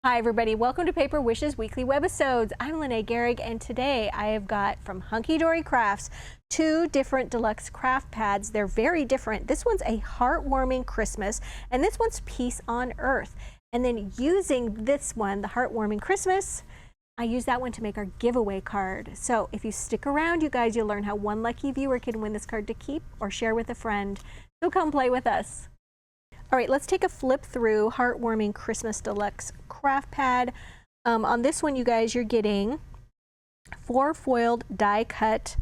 Hi everybody, welcome to Paper Wishes Weekly Webisodes. I'm Lene Gehrig, and today I have got from Hunkydory Crafts 2 different deluxe craft pads. They're very different. This one's a heartwarming Christmas, and this one's Peace on Earth. And then using this one, the heartwarming Christmas, I use that one to make our giveaway card. So if you stick around, you guys, you'll learn how one lucky viewer can win this card to keep or share with a friend. So come play with us. All right, let's take a flip through Heartwarming Christmas Deluxe Craft Pad. On this one, you guys, you're getting 4 foiled die-cut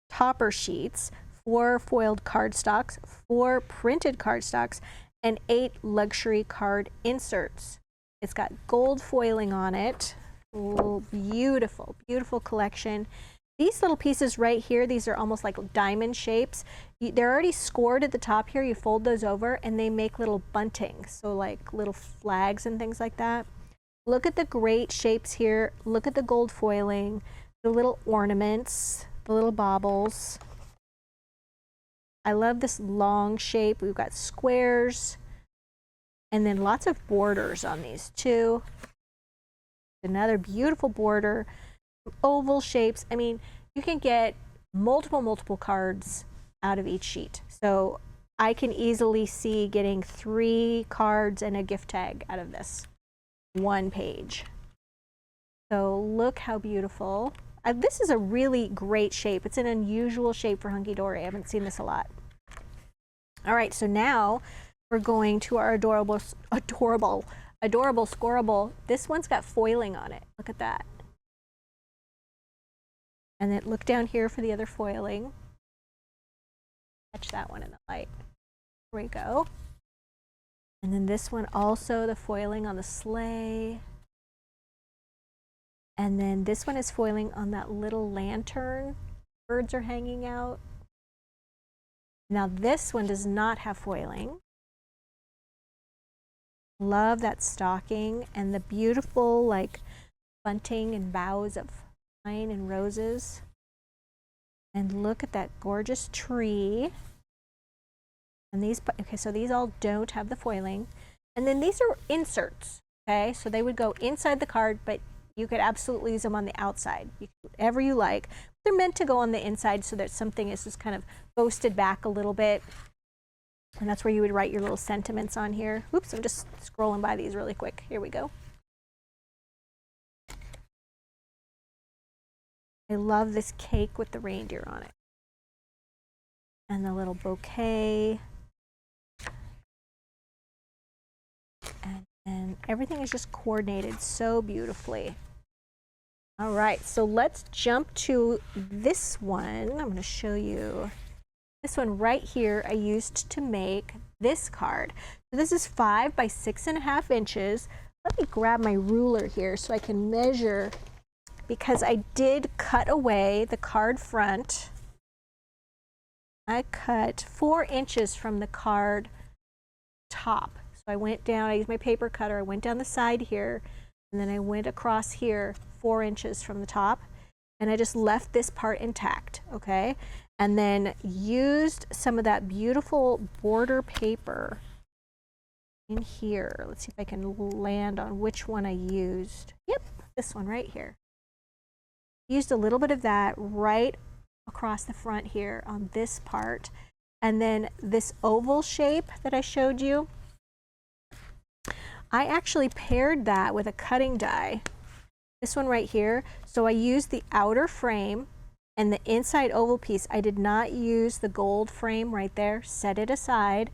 topper sheets, 4 foiled cardstocks, 4 printed cardstocks, and 8 luxury card inserts. It's got gold foiling on it. Oh, beautiful, beautiful collection. These little pieces right here, these are almost like diamond shapes. They're already scored at the top here. You fold those over and they make little bunting, so like little flags and things like that. Look at the great shapes here. Look at the gold foiling, the little ornaments, the little baubles. I love this long shape. We've got squares and then lots of borders on these too. Another beautiful border. Oval shapes. I mean, you can get multiple cards out of each sheet. So I can easily see getting 3 cards and a gift tag out of this one page. So look how beautiful. This is a really great shape. It's an unusual shape for Hunkydory. I haven't seen this a lot. All right, so now we're going to our adorable scoreable. This one's got foiling on it. Look at that. And then look down here for the other foiling. Catch that one in the light. There we go. And then this one also, the foiling on the sleigh. And then this one is foiling on that little lantern. Birds are hanging out. Now this one does not have foiling. Love that stocking and the beautiful like bunting and boughs of pine and roses. And look at that gorgeous tree. And these, okay, so these all don't have the foiling. And then these are inserts, okay? So they would go inside the card, but you could absolutely use them on the outside. Whatever you like. They're meant to go on the inside so that something is just kind of boasted back a little bit. And that's where you would write your little sentiments on here. Oops, I'm just scrolling by these really quick. Here we go. I love this cake with the reindeer on it. And the little bouquet. And everything is just coordinated so beautifully. All right, so let's jump to this one. I'm going to show you. This one right here I used to make this card. So this is 5 by 6.5 inches. Let me grab my ruler here so I can measure, because I did cut away the card front. I cut 4 inches from the card top. So I went down, I used my paper cutter, I went down the side here, and then I went across here 4 inches from the top, and I just left this part intact, okay? And then used some of that beautiful border paper in here. Let's see if I can land on which one I used. Yep, this one right here. Used a little bit of that right across the front here on this part. And then this oval shape that I showed you, I actually paired that with a cutting die. This one right here. So I used the outer frame and the inside oval piece. I did not use the gold frame right there, set it aside.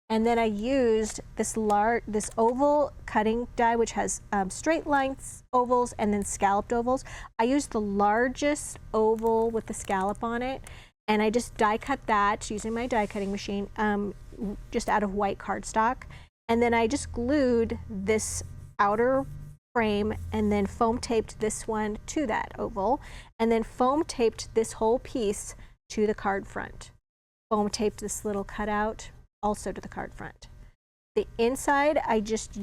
And then I used this oval cutting die, which has straight lines ovals and then scalloped ovals. I used the largest oval with the scallop on it, and I just die cut that using my die cutting machine, just out of white cardstock. And then I just glued this outer frame and then foam taped this one to that oval, and then foam taped this whole piece to the card front. Foam taped this little cutout also to the card front. The inside I just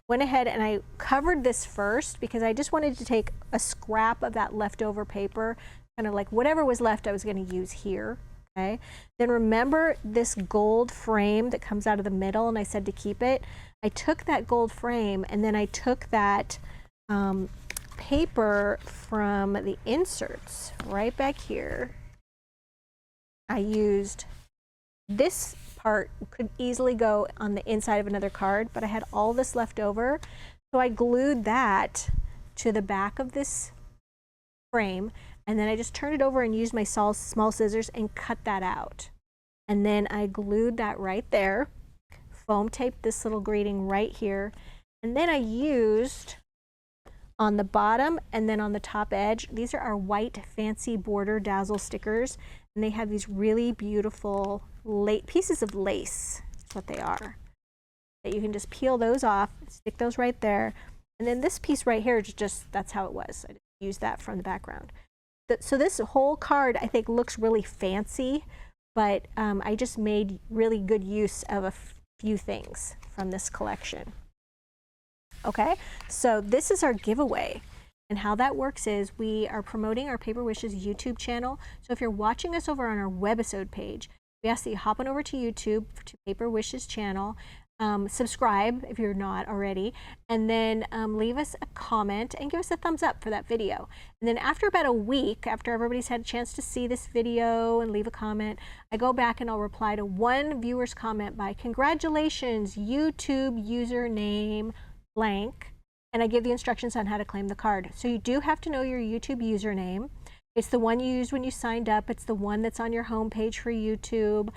went ahead and I covered this first because I just wanted to take a scrap of that leftover paper, kind of like whatever was left I was going to use here, Okay, then remember this gold frame that comes out of the middle, and I said to keep it. I took that gold frame, and then I took that paper from the inserts right back here. I used this part, could easily go on the inside of another card, but I had all this left over, so I glued that to the back of this frame, and then I just turned it over and used my small scissors and cut that out. And then I glued that right there, foam taped this little greeting right here, and then I used on the bottom and then on the top edge, these are our white fancy border dazzle stickers, and they have these really beautiful pieces of lace. That's what they are. That you can just peel those off, stick those right there, and then this piece right here is just, that's how it was. I just used that from the background. So this whole card, I think, looks really fancy, but I just made really good use of a few things from this collection. Okay, so this is our giveaway. And how that works is we are promoting our Paper Wishes YouTube channel. So if you're watching us over on our webisode page, we ask that you hop on over to YouTube to Paper Wishes channel. Subscribe if you're not already, and then leave us a comment and give us a thumbs up for that video. And then after about a week, after everybody's had a chance to see this video and leave a comment, I go back and I'll reply to one viewer's comment by "Congratulations, YouTube username blank," and I give the instructions on how to claim the card. So you do have to know your YouTube username. It's the one you used when you signed up. It's the one that's on your home page for YouTube.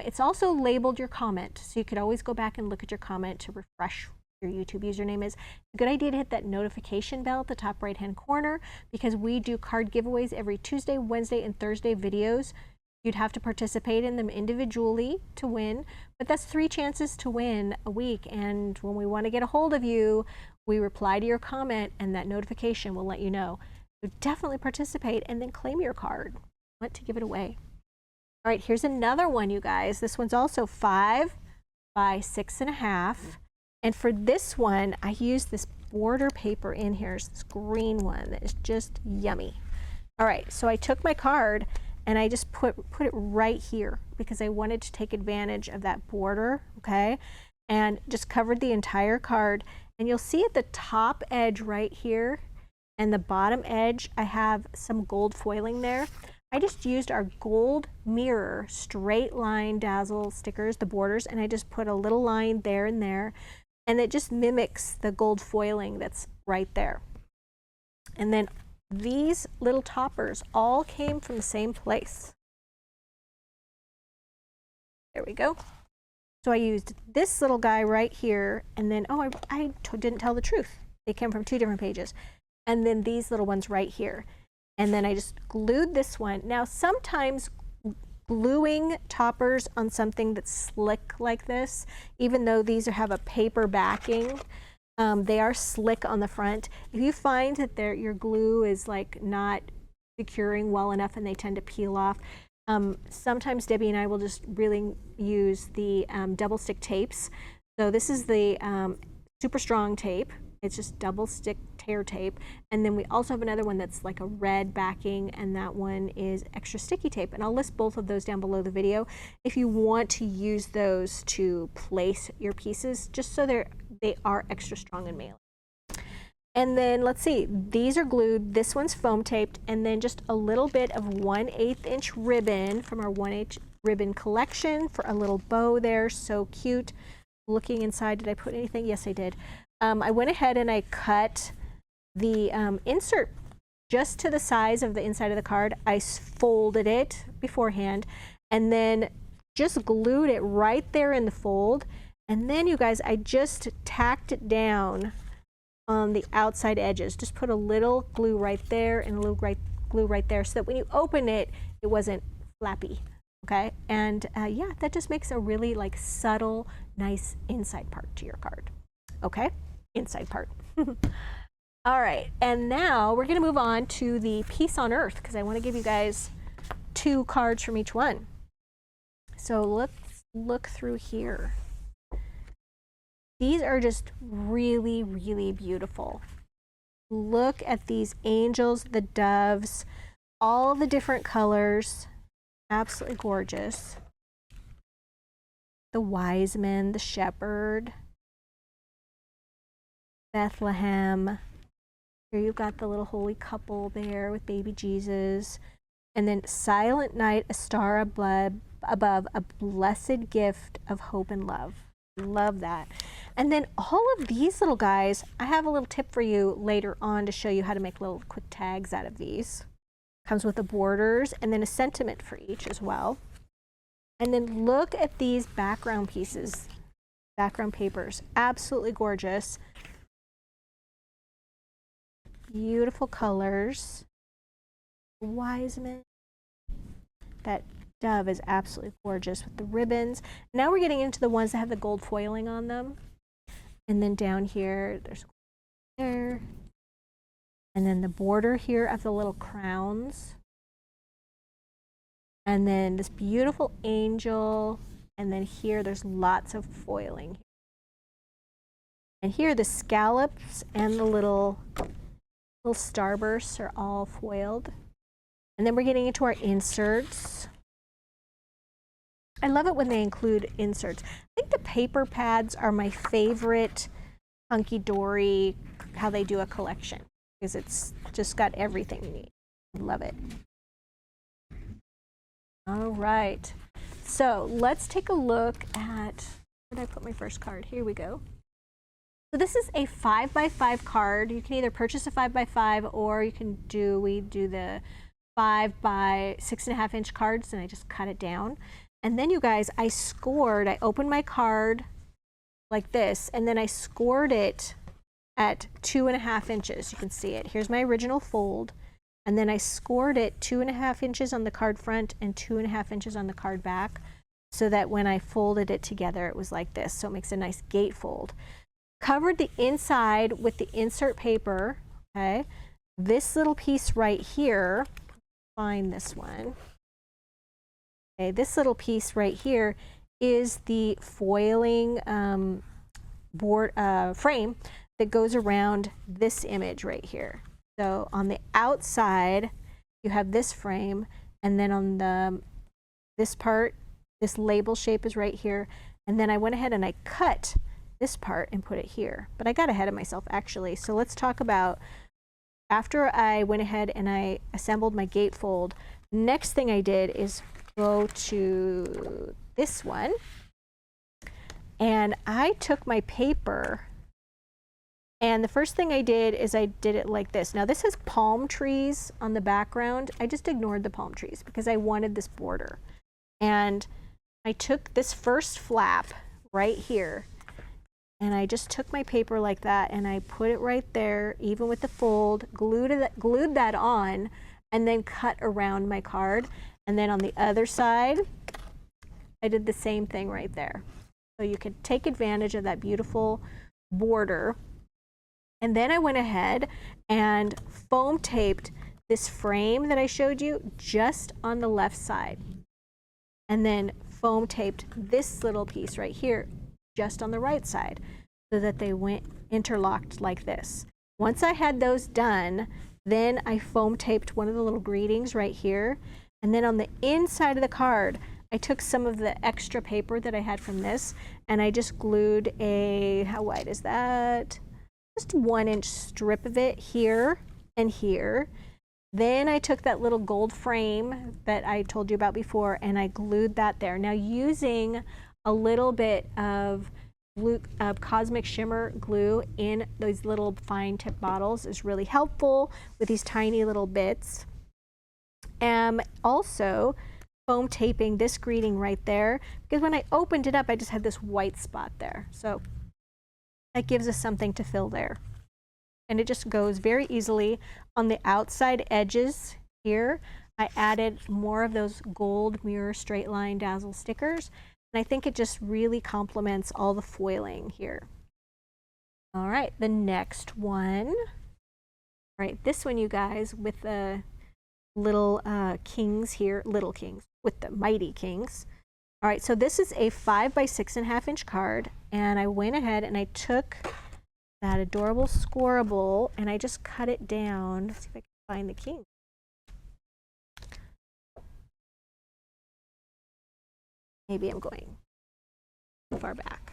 It's also labeled your comment, so you could always go back and look at your comment to refresh your YouTube username is. It's a good idea to hit that notification bell at the top right hand corner, because we do card giveaways every Tuesday, Wednesday, and Thursday videos. You'd have to participate in them individually to win, but that's 3 chances to win a week, and when we want to get a hold of you, we reply to your comment and that notification will let you know. So definitely participate and then claim your card. I want to give it away. All right, here's another one, you guys. This one's also 5 by 6.5. And for this one, I used this border paper in here. It's this green one that is just yummy. All right, so I took my card and I just put it right here because I wanted to take advantage of that border, okay? And just covered the entire card. And you'll see at the top edge right here and the bottom edge, I have some gold foiling there. I just used our gold mirror straight line dazzle stickers, the borders, and I just put a little line there and there, and it just mimics the gold foiling that's right there. And then these little toppers all came from the same place. There we go. So I used this little guy right here, and then, oh, I didn't tell the truth. They came from 2 different pages. And then these little ones right here. And then I just glued this one. Now, sometimes gluing toppers on something that's slick like this, even though these have a paper backing, they are slick on the front. If you find that your glue is like not securing well enough and they tend to peel off, sometimes Debbie and I will just really use the double stick tapes. So this is the super strong tape. It's just double stick tear tape. And then we also have another one that's like a red backing, and that one is extra sticky tape. And I'll list both of those down below the video if you want to use those to place your pieces, just so they are extra strong and mailing. And then let's see, these are glued, this one's foam taped, and then just a little bit of 1/8 inch ribbon from our 1/8 ribbon collection for a little bow there. So cute. Looking inside, did I put anything? Yes, I did. I went ahead and I cut the insert just to the size of the inside of the card. I folded it beforehand and then just glued it right there in the fold. And then, you guys, I just tacked it down on the outside edges. Just put a little glue right there and a little glue right there so that when you open it, it wasn't flappy. Okay, and yeah, that just makes a really like subtle, nice inside part to your card. Okay, inside part. All right, and now we're gonna move on to the Peace on Earth, because I wanna give you guys 2 cards from each one. So let's look through here. These are just really, really beautiful. Look at these angels, the doves, all the different colors. Absolutely gorgeous. The wise men, the shepherd, Bethlehem. Here you've got the little holy couple there with baby Jesus. And then Silent Night, a star above, a blessed gift of hope and love. Love that. And then all of these little guys, I have a little tip for you later on to show you how to make little quick tags out of these. Comes with the borders and then a sentiment for each as well. And then look at these background pieces, background papers. Absolutely gorgeous. Beautiful colors. Wiseman. That dove is absolutely gorgeous with the ribbons. Now we're getting into the ones that have the gold foiling on them. And then down here, there's there. And then the border here of the little crowns. And then this beautiful angel. And then here, there's lots of foiling. And here, the scallops and the little starbursts are all foiled. And then we're getting into our inserts. I love it when they include inserts. I think the paper pads are my favorite Hunkydory, how they do a collection, because it's just got everything you need. I love it. All right, so let's take a look at, where did I put my first card? Here we go. So this is a 5x5 card. You can either purchase a 5x5 or you can we do the 5 by 6.5 inch cards, and I just cut it down. And then you guys, I opened my card like this, and then I scored it at 2.5 inches. You can see it. Here's my original fold. And then I scored it 2.5 inches on the card front and 2.5 inches on the card back, so that when I folded it together, it was like this. So it makes a nice gatefold. Covered the inside with the insert paper, okay? This little piece right here, find this one. Okay, this little piece right here is the foiling frame that goes around this image right here. So on the outside, you have this frame, and then on this part, this label shape is right here. And then I went ahead and I cut this part and put it here. But I got ahead of myself, actually. So let's talk about, after I went ahead and I assembled my gatefold, next thing I did is go to this one, and I took my paper, and the first thing I did is I did it like this. Now this has palm trees on the background. I just ignored the palm trees because I wanted this border. And I took this first flap right here, and I just took my paper like that, and I put it right there, even with the fold, glued that on, and then cut around my card. And then on the other side, I did the same thing right there. So you could take advantage of that beautiful border. And then I went ahead and foam taped this frame that I showed you just on the left side. And then foam taped this little piece right here just on the right side, so that they went interlocked like this. Once I had those done, then I foam taped one of the little greetings right here. And then on the inside of the card, I took some of the extra paper that I had from this, and I just glued how wide is that? Just 1 inch strip of it here and here. Then I took that little gold frame that I told you about before, and I glued that there. Now using a little bit of Cosmic Shimmer glue in those little fine tip bottles is really helpful with these tiny little bits. Also foam taping this greeting right there, because when I opened it up, I just had this white spot there. So that gives us something to fill there. And it just goes very easily on the outside edges here. I added more of those gold mirror straight line dazzle stickers, and I think it just really complements all the foiling here. All right, the next one. All right, this one, you guys, with the little kings here, little kings with the mighty kings. All right, so this is a 5 by 6.5 inch card, and I went ahead and I took that adorable scoreable and I just cut it down. Let's see if I can find the king. Maybe I'm going too far back.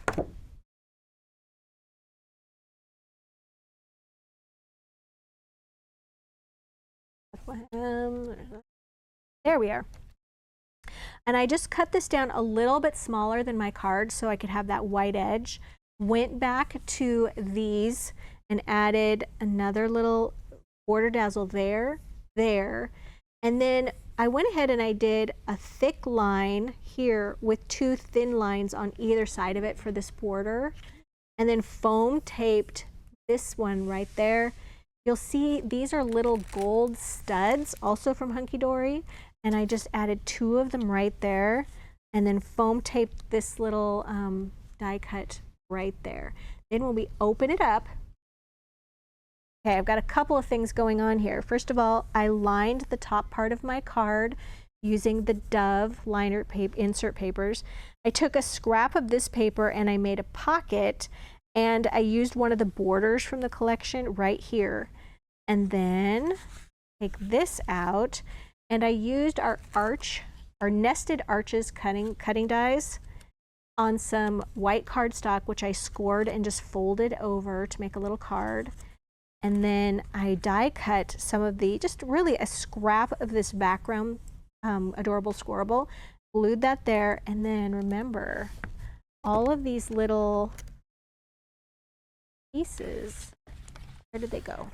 There we are. And I just cut this down a little bit smaller than my card so I could have that white edge. Went back to these and added another little border dazzle there, and then I went ahead and I did a thick line here with 2 thin lines on either side of it for this border, and then foam taped this one right there. You'll see these are little gold studs, also from Hunkydory, and I just added 2 of them right there, and then foam taped this little die cut right there. Then when we open it up, okay, I've got a couple of things going on here. First of all, I lined the top part of my card using the Dove liner paper, insert papers. I took a scrap of this paper and I made a pocket, and I used one of the borders from the collection right here. And then take this out, and I used our nested arches cutting dies on some white cardstock, which I scored and just folded over to make a little card. And then I die cut some of the, just really a scrap of this background adorable scoreable, glued that there, and then remember all of these little pieces, where did they go?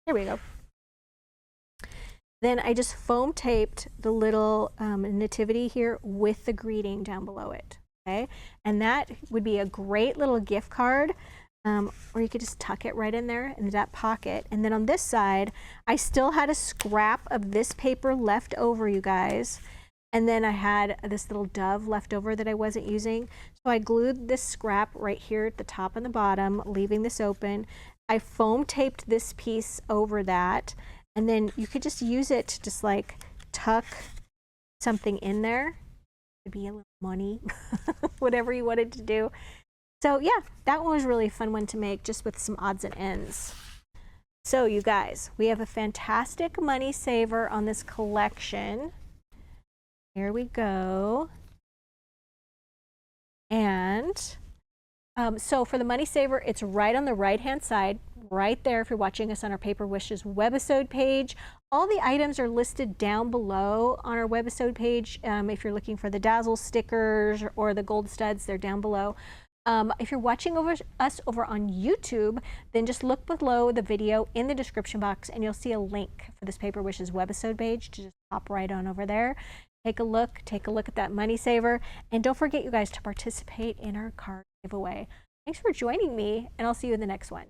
There we go. Then I just foam taped the little nativity here with the greeting down below it, okay? And that would be a great little gift card, or you could just tuck it right in there in that pocket. And then on this side, I still had a scrap of this paper left over, you guys. And then I had this little dove left over that I wasn't using. So I glued this scrap right here at the top and the bottom, leaving this open. I foam taped this piece over that. And then you could just use it to just like tuck something in there. It'd be a little money, whatever you wanted to do. So yeah, that one was really a fun one to make, just with some odds and ends. So you guys, we have a fantastic money saver on this collection. Here we go. And so for the money saver, it's right on the right-hand side, right there if you're watching us on our Paper Wishes webisode page. All the items are listed down below on our webisode page. If you're looking for the Dazzle stickers or the gold studs, they're down below. If you're watching us over on YouTube, then just look below the video in the description box and you'll see a link for this Paper Wishes webisode page to just hop right on over there. Take a look at that money saver, and don't forget, you guys, to participate in our card giveaway. Thanks for joining me, and I'll see you in the next one.